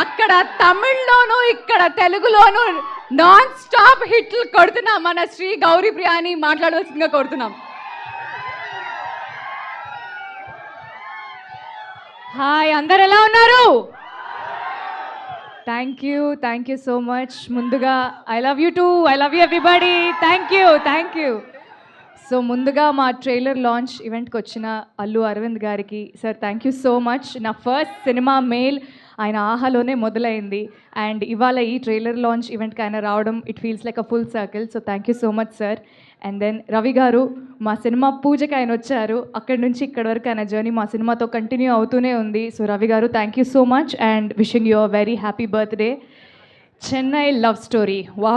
అక్కడ తమిళ్లోను ఇక్కడ తెలుగులోను non stop హిట్లు కొడుతున్నాం. మన శ్రీ గౌరీ ప్రియాని మాట్లాడవలసిందిగా కోరుతున్నాం. హాయ్, అందరు ఎలా ఉన్నారు? Thank you so much. ముందుగా I love you too, I love you everybody. Thank you. So ముందుగా మా ట్రైలర్ లాంచ్ ఈవెంట్కి వచ్చిన అల్లు అరవింద్ గారికి sir thank you so much. నా ఫస్ట్ సినిమా మెయిల్ ఆయన ఆహాలోనే మొదలైంది అండ్ ఇవాళ ఈ ట్రైలర్ లాంచ్ ఈవెంట్కి ఆయన రావడం it feels like a full circle. So thank you so much sir. And then Ravi garu మా సినిమా పూజకి ఆయన వచ్చారు. అక్కడి నుంచి ఇక్కడి వరకు ఆయన జర్నీ మా సినిమాతో కంటిన్యూ అవుతూనే ఉంది. సో రవి గారు thank you so much and wishing you a very happy birthday. Chennai love story, వా,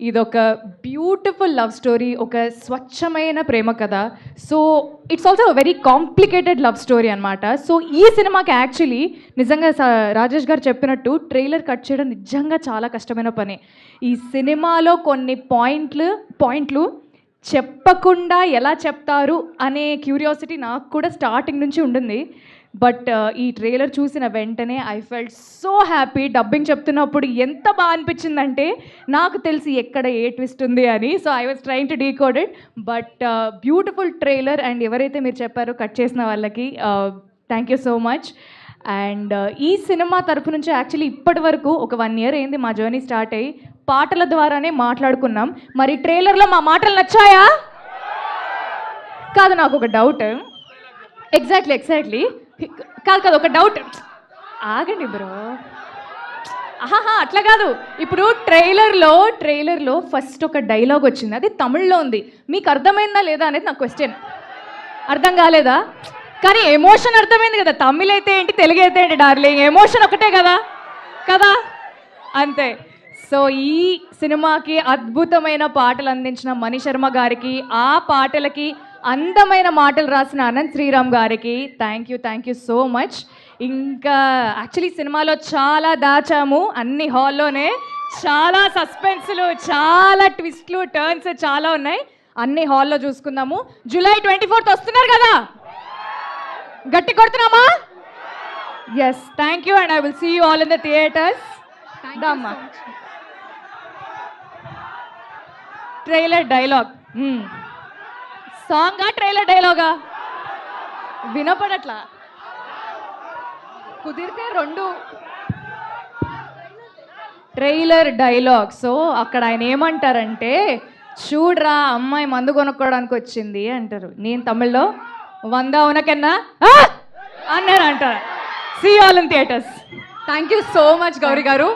ఇదొక బ్యూటిఫుల్ లవ్ స్టోరీ, ఒక స్వచ్ఛమైన ప్రేమ కథ. So it's also very complicated love story అనమాట. సో ఈ సినిమాకి యాక్చువల్లీ నిజంగా రాజేష్ గారు చెప్పినట్టు ట్రైలర్ కట్ చేయడం నిజంగా చాలా కష్టమైన పని. ఈ సినిమాలో కొన్ని పాయింట్లు చెప్పకుండా ఎలా చెప్తారు అనే క్యూరియాసిటీ నాకు కూడా స్టార్టింగ్ నుంచి ఉండింది. బట్ ఈ ట్రైలర్ చూసిన వెంటనే I felt so happy. Dubbing చెప్తున్నప్పుడు ఎంత బాగా అనిపించిందంటే నాకు తెలిసి ఎక్కడ ఏ ట్విస్ట్ ఉంది అని. So I was trying to decode it. But beautiful trailer and ఎవరైతే మీరు చెప్పారో కట్ చేసిన వాళ్ళకి thank you so much. And ఈ సినిమా తరపు నుంచి యాక్చువల్లీ ఇప్పటి వరకు ఒక 1 year అయింది మా జర్నీ స్టార్ట్ అయ్యి. పాటల ద్వారానే మాట్లాడుకున్నాం. మరి ట్రైలర్లో మా మాటలు నచ్చాయా? కాదు, నాకు ఒక డౌట్. ఎగ్జాక్ట్లీ కాదు ఒక డౌట్. ఆగండి బ్రో. అట్లా కాదు. ఇప్పుడు ట్రైలర్లో ఫస్ట్ ఒక డైలాగ్ వచ్చింది, అది తమిళ్లో ఉంది. మీకు అర్థమైందా లేదా అనేది నా క్వశ్చన్. అర్థం కాలేదా? కానీ ఎమోషన్ అర్థమైంది కదా. తమిళ్ అయితే ఏంటి, తెలుగు అయితే ఏంటి డార్లింగ్, ఎమోషన్ ఒకటే కదా అంతే. సో ఈ సినిమాకి అద్భుతమైన పాటలు అందించిన మణి శర్మ గారికి, ఆ పాటలకి అందమైన మాటలు రాసిన అనంత్ శ్రీరామ్ గారికి థ్యాంక్ యూ సో మచ్. ఇంకా యాక్చువల్లీ సినిమాలో చాలా దాచాము అన్ని హాల్లోనే. చాలా సస్పెన్స్లు, చాలా ట్విస్ట్లు, టర్న్స్ చాలా ఉన్నాయి. అన్ని హాల్లో చూసుకుందాము. July 24th వస్తున్నారు కదా, గట్టి కొడుతున్నామా? Yes, thank you and I will see you all in the theatres. దమ్మా ట్రైలర్ డైలాగ్ సాంగా ట్రైలర్ డైలాగా వినపడట్లా. కుదిరితే 2 ట్రైలర్ డైలాగ్. సో అక్కడ ఆయన ఏమంటారంటే, చూడరా అమ్మాయి మందు కొనుక్కోవడానికి వచ్చింది అంటారు. నేను తమిళ్లో 100 ఉనకన్నా అన్నారు అంటారు. See all in theatres. Thank you so much Gauri గారు.